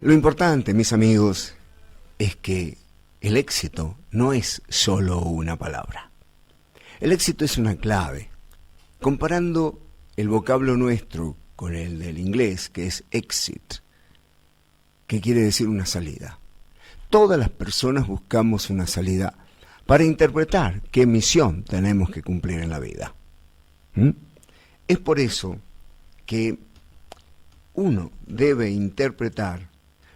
Lo importante, mis amigos, es que el éxito no es solo una palabra. El éxito es una clave. Comparando el vocablo nuestro con el del inglés, que es exit, que quiere decir una salida. Todas las personas buscamos una salida para interpretar qué misión tenemos que cumplir en la vida. Es por eso que uno debe interpretar.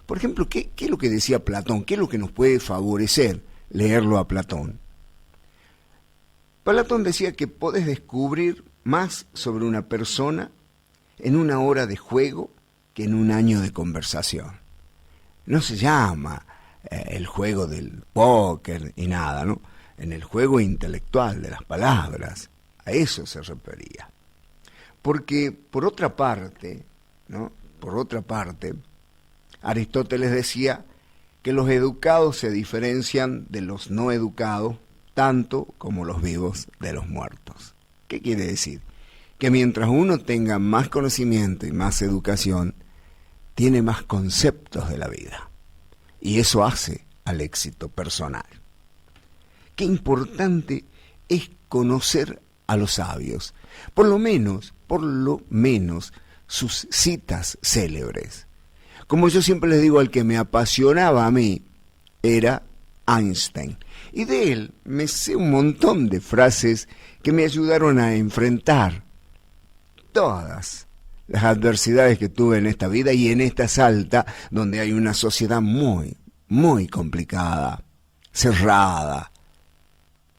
Por ejemplo, ¿qué es lo que decía Platón? ¿Qué es lo que nos puede favorecer leerlo a Platón? Platón decía que podés descubrir más sobre una persona en una hora de juego que en un año de conversación. No se llama el juego del póker y nada, ¿no? En el juego intelectual de las palabras, a eso se refería. Porque, por otra parte, ¿no? Por otra parte, Aristóteles decía que los educados se diferencian de los no educados tanto como los vivos de los muertos. ¿Qué quiere decir? Que mientras uno tenga más conocimiento y más educación, tiene más conceptos de la vida. Y eso hace al éxito personal. Qué importante es conocer a los sabios, por lo menos sus citas célebres. Como yo siempre les digo, al que me apasionaba a mí era Einstein. Y de él me sé un montón de frases que me ayudaron a enfrentar todas las adversidades que tuve en esta vida y en esta Salta, donde hay una sociedad muy, muy complicada, cerrada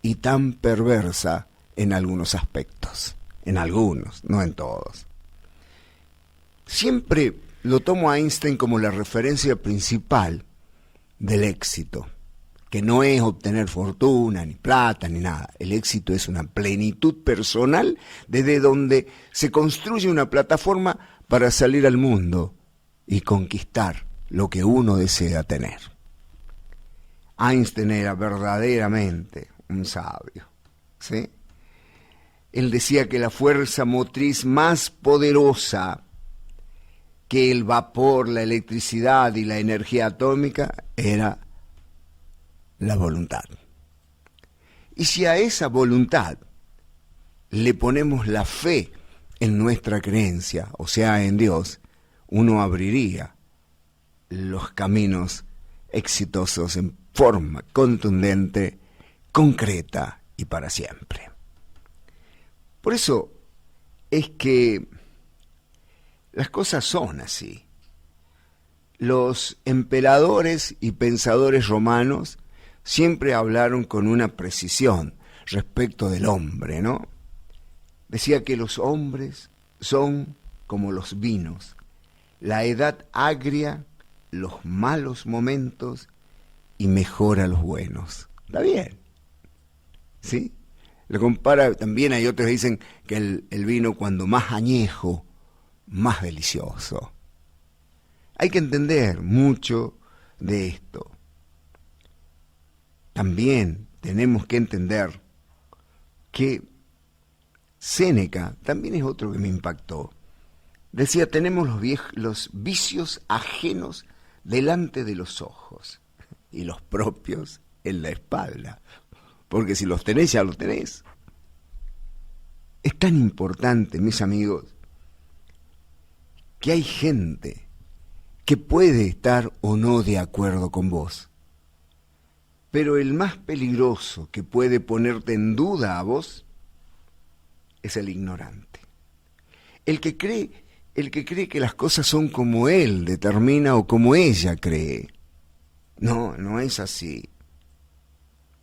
y tan perversa en algunos aspectos. En algunos, no en todos. Siempre lo tomo a Einstein como la referencia principal del éxito, que no es obtener fortuna, ni plata, ni nada. El éxito es una plenitud personal desde donde se construye una plataforma para salir al mundo y conquistar lo que uno desea tener. Einstein era verdaderamente un sabio, ¿sí? Él decía que la fuerza motriz más poderosa que el vapor, la electricidad y la energía atómica era la voluntad. Y si a esa voluntad le ponemos la fe en nuestra creencia, o sea, en Dios, uno abriría los caminos exitosos en forma contundente, concreta y para siempre. Por eso es que las cosas son así. Los emperadores y pensadores romanos siempre hablaron con una precisión respecto del hombre, ¿no? Decía que los hombres son como los vinos, la edad agria, los malos momentos y mejora los buenos. ¿Está bien? ¿Sí? Lo compara, también hay otros que dicen que el vino cuando más añejo, más delicioso. Hay que entender mucho de esto. También tenemos que entender que Séneca, también es otro que me impactó, decía, tenemos los vicios ajenos delante de los ojos y los propios en la espalda, porque si los tenés ya los tenés. Es tan importante, mis amigos, que hay gente que puede estar o no de acuerdo con vos. Pero el más peligroso que puede ponerte en duda a vos es el ignorante. El que cree que las cosas son como él determina o como ella cree. No, no es así.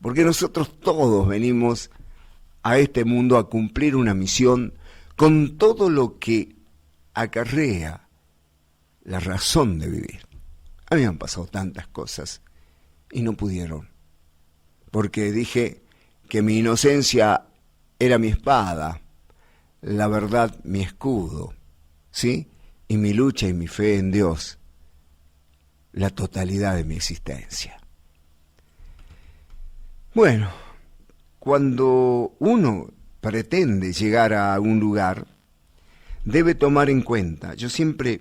Porque nosotros todos venimos a este mundo a cumplir una misión con todo lo que acarrea la razón de vivir. A mí me han pasado tantas cosas y no pudieron, porque dije que mi inocencia era mi espada, la verdad mi escudo, ¿sí? Y mi lucha y mi fe en Dios, la totalidad de mi existencia. Bueno, cuando uno pretende llegar a un lugar, debe tomar en cuenta, yo siempre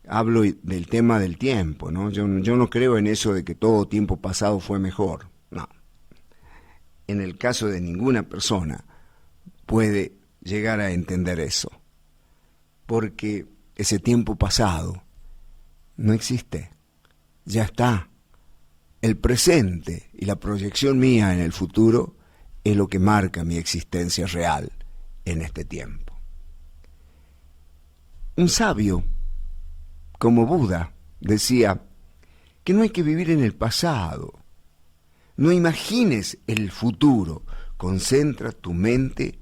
hablo del tema del tiempo, ¿no? Yo no creo en eso de que todo tiempo pasado fue mejor. No. En el caso de ninguna persona puede llegar a entender eso, porque ese tiempo pasado no existe, ya está. El presente y la proyección mía en el futuro es lo que marca mi existencia real en este tiempo. Un sabio, como Buda, decía que no hay que vivir en el pasado. No imagines el futuro, concentra tu mente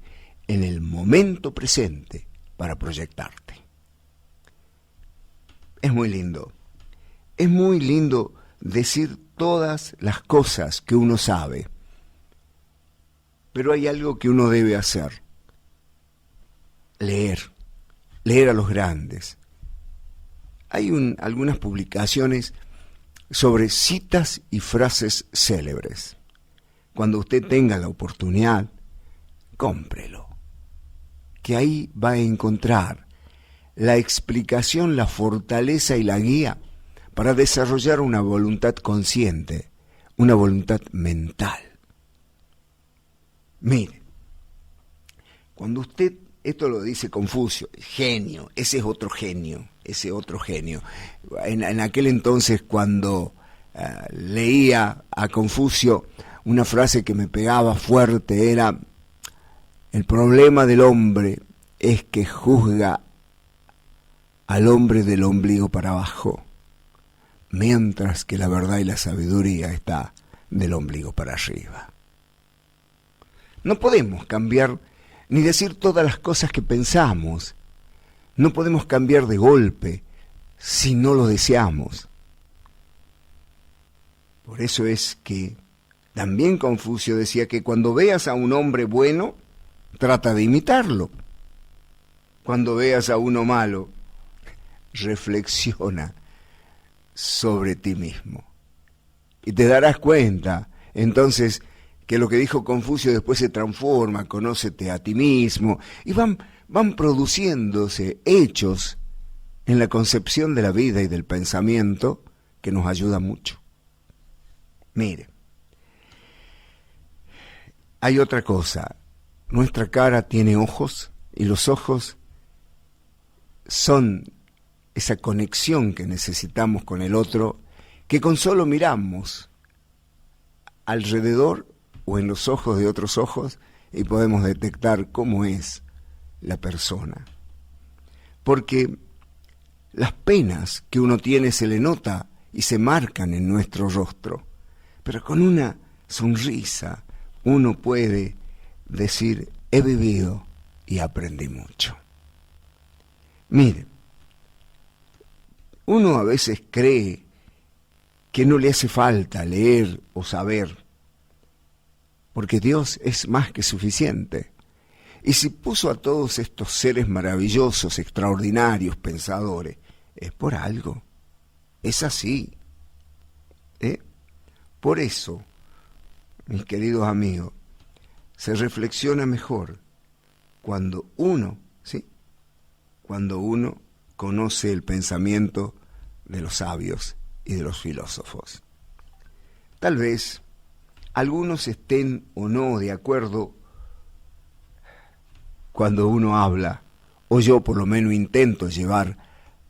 en el momento presente para proyectarte. Es muy lindo decir todas las cosas que uno sabe, pero hay algo que uno debe hacer: leer a los grandes. Hay algunas publicaciones sobre citas y frases célebres. Cuando usted tenga la oportunidad, cómprelo, que ahí va a encontrar la explicación, la fortaleza y la guía para desarrollar una voluntad consciente, una voluntad mental. Mire, cuando usted, esto lo dice Confucio, genio, ese otro genio. En aquel entonces, cuando leía a Confucio, una frase que me pegaba fuerte era: el problema del hombre es que juzga al hombre del ombligo para abajo, mientras que la verdad y la sabiduría está del ombligo para arriba. No podemos cambiar ni decir todas las cosas que pensamos. No podemos cambiar de golpe si no lo deseamos. Por eso es que también Confucio decía que cuando veas a un hombre bueno, trata de imitarlo. Cuando veas a uno malo, reflexiona sobre ti mismo. Y te darás cuenta, entonces, que lo que dijo Confucio después se transforma: conócete a ti mismo, y van produciéndose hechos en la concepción de la vida y del pensamiento que nos ayuda mucho. Mire, hay otra cosa: nuestra cara tiene ojos, y los ojos son esa conexión que necesitamos con el otro, que con solo miramos alrededor o en los ojos de otros ojos y podemos detectar cómo es la persona. Porque las penas que uno tiene se le nota y se marcan en nuestro rostro, pero con una sonrisa uno puede decir: he vivido y aprendí mucho. Mire, uno a veces cree que no le hace falta leer o saber, porque Dios es más que suficiente. Y si puso a todos estos seres maravillosos, extraordinarios, pensadores, es por algo. Es así. Por eso, mis queridos amigos, se reflexiona mejor cuando uno conoce el pensamiento de los sabios y de los filósofos. Tal vez algunos estén o no de acuerdo cuando uno habla, o yo por lo menos intento llevar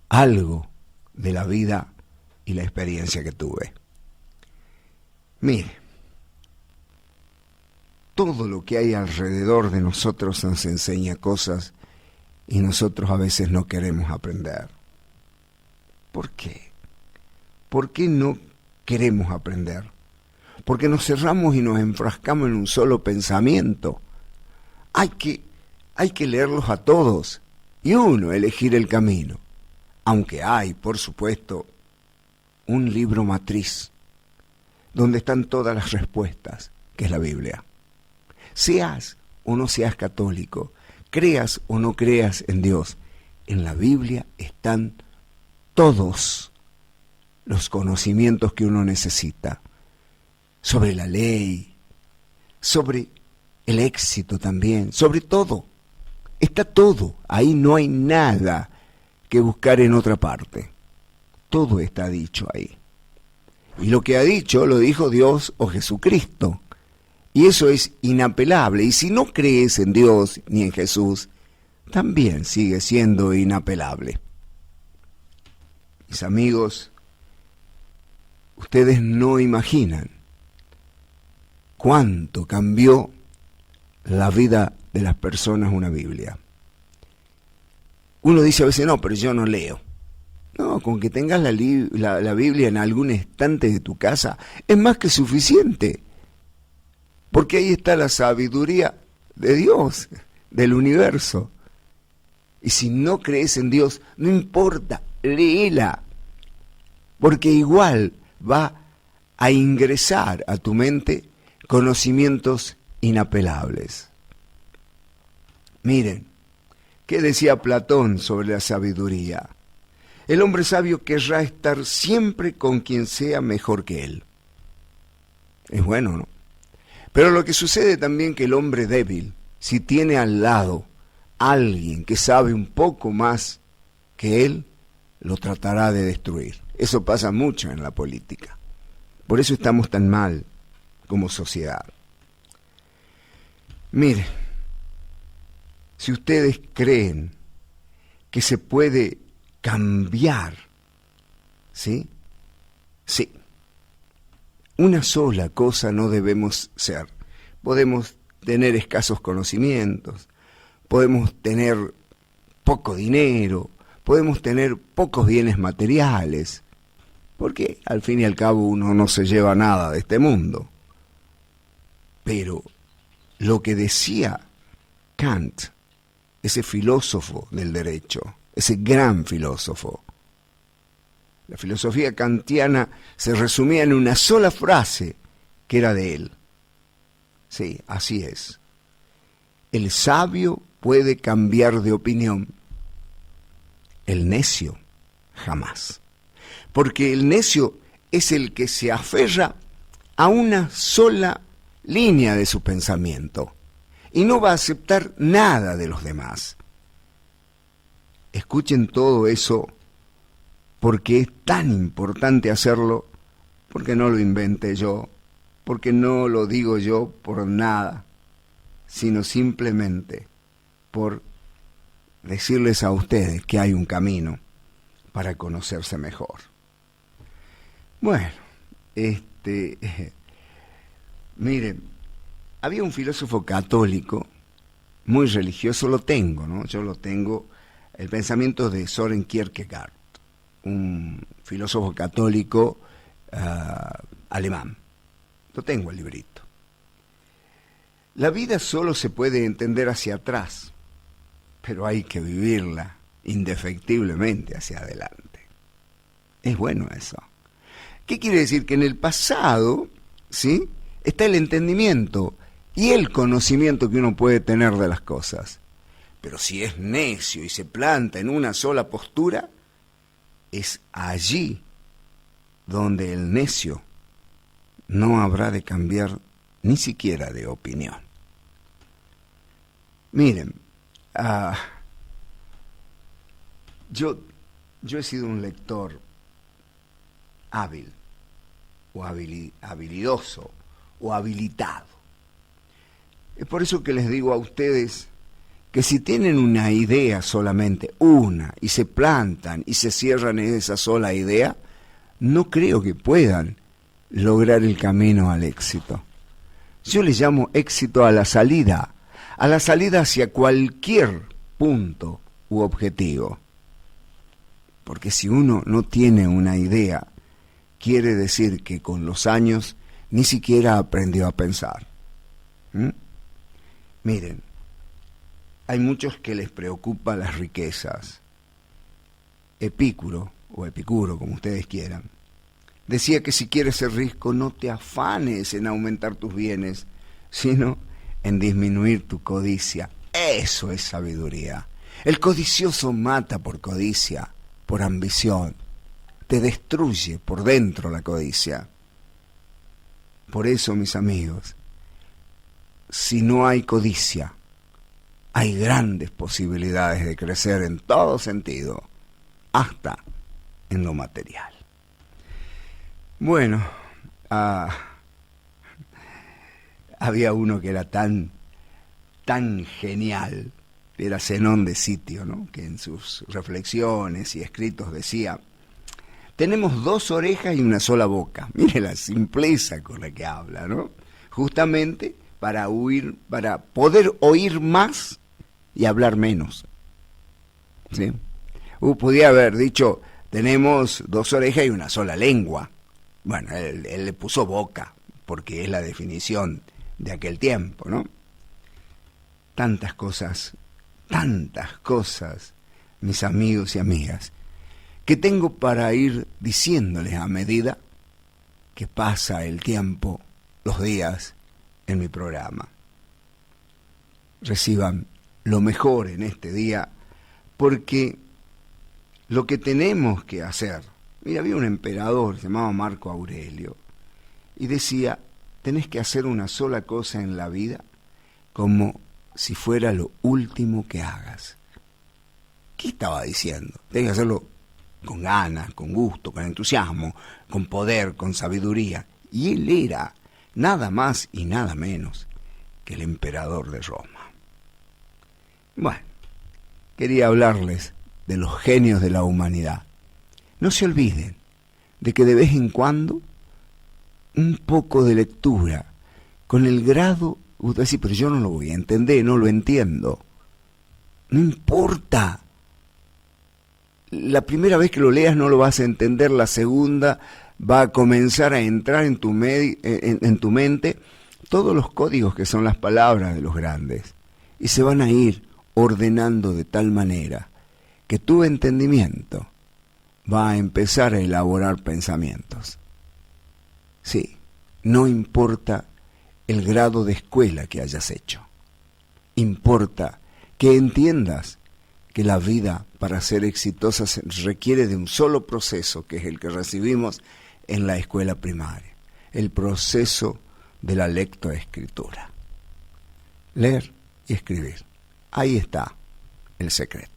algo de la vida y la experiencia que tuve. Mire, todo lo que hay alrededor de nosotros nos enseña cosas y nosotros a veces no queremos aprender. ¿Por qué? ¿Por qué no queremos aprender? Porque nos cerramos y nos enfrascamos en un solo pensamiento. Hay que leerlos a todos y uno elegir el camino. Aunque hay, por supuesto, un libro matriz donde están todas las respuestas, que es la Biblia. Seas o no seas católico, creas o no creas en Dios, en la Biblia están todos los conocimientos que uno necesita sobre la ley, sobre el éxito también, sobre todo. Está todo, ahí no hay nada que buscar en otra parte. todo está dicho ahí. Y lo que ha dicho, lo dijo Dios o Jesucristo. Y eso es inapelable. Y si no crees en Dios ni en Jesús, también sigue siendo inapelable. Mis amigos, ustedes no imaginan cuánto cambió la vida de las personas una Biblia. Uno dice a veces, no, pero yo no leo. No, con que tengas la Biblia en algún estante de tu casa es más que suficiente. Porque ahí está la sabiduría de Dios, del universo. Y si no crees en Dios, no importa, léela. Porque igual va a ingresar a tu mente conocimientos inapelables. Miren, ¿qué decía Platón sobre la sabiduría? El hombre sabio querrá estar siempre con quien sea mejor que él. Es bueno, ¿no? Pero lo que sucede también que el hombre débil, si tiene al lado a alguien que sabe un poco más que él, lo tratará de destruir. Eso pasa mucho en la política. Por eso estamos tan mal como sociedad. Mire, si ustedes creen que se puede cambiar, ¿sí? Sí. Una sola cosa no debemos ser. Podemos tener escasos conocimientos, podemos tener poco dinero, podemos tener pocos bienes materiales, porque al fin y al cabo uno no se lleva nada de este mundo. Pero lo que decía Kant, ese filósofo del derecho, ese gran filósofo, la filosofía kantiana se resumía en una sola frase que era de él. Sí, así es. El sabio puede cambiar de opinión, el necio jamás. Porque el necio es el que se aferra a una sola línea de su pensamiento y no va a aceptar nada de los demás. Escuchen todo eso, porque es tan importante hacerlo, porque no lo inventé yo, porque no lo digo yo por nada, sino simplemente por decirles a ustedes que hay un camino para conocerse mejor. Bueno, miren, había un filósofo católico, muy religioso, lo tengo, ¿no? Yo lo tengo, el pensamiento de Søren Kierkegaard, un filósofo católico alemán. Lo tengo el librito. La vida solo se puede entender hacia atrás, pero hay que vivirla indefectiblemente hacia adelante. Es bueno eso. ¿Qué quiere decir? Que en el pasado, ¿sí?, está el entendimiento y el conocimiento que uno puede tener de las cosas. Pero si es necio y se planta en una sola postura, es allí donde el necio no habrá de cambiar ni siquiera de opinión. Miren, yo he sido un lector hábil, o habilidoso, o habilitado. Es por eso que les digo a ustedes que si tienen una idea solamente, una, y se plantan y se cierran en esa sola idea, no creo que puedan lograr el camino al éxito. Yo le llamo éxito a la salida hacia cualquier punto u objetivo. Porque si uno no tiene una idea, quiere decir que con los años ni siquiera aprendió a pensar. Miren, hay muchos que les preocupan las riquezas. Epicuro, o Epicuro, como ustedes quieran, decía que si quieres ser rico, no te afanes en aumentar tus bienes, sino en disminuir tu codicia. Eso es sabiduría. El codicioso mata por codicia, por ambición. Te destruye por dentro la codicia. Por eso, mis amigos, si no hay codicia, hay grandes posibilidades de crecer en todo sentido, hasta en lo material. Bueno, había uno que era tan genial, era Zenón de Sitio, ¿no? Que en sus reflexiones y escritos decía: tenemos 2 orejas y una sola boca. Mire la simpleza con la que habla, ¿no? Justamente para poder oír más y hablar menos. ¿Sí? Podía haber dicho: tenemos 2 orejas y una sola lengua. Bueno, él le puso boca, porque es la definición de aquel tiempo, ¿no? Tantas cosas, mis amigos y amigas, que tengo para ir diciéndoles a medida que pasa el tiempo, los días, en mi programa. Reciban lo mejor en este día, porque lo que tenemos que hacer... Mira, había un emperador, se llamaba Marco Aurelio, y decía: tenés que hacer una sola cosa en la vida como si fuera lo último que hagas. ¿Qué estaba diciendo? Tenés que hacerlo con ganas, con gusto, con entusiasmo, con poder, con sabiduría. Y él era nada más y nada menos que el emperador de Roma. Bueno, quería hablarles de los genios de la humanidad. No se olviden de que de vez en cuando un poco de lectura, con el grado, usted dice: pero yo no lo voy a entender, no lo entiendo. No importa. La primera vez que lo leas no lo vas a entender, la segunda va a comenzar a entrar en tu mente todos los códigos que son las palabras de los grandes, y se van a ir ordenando de tal manera que tu entendimiento va a empezar a elaborar pensamientos. Sí, no importa el grado de escuela que hayas hecho. Importa que entiendas que la vida, para ser exitosa, requiere de un solo proceso, que es el que recibimos en la escuela primaria, el proceso de la lectoescritura. Leer y escribir. Ahí está el secreto.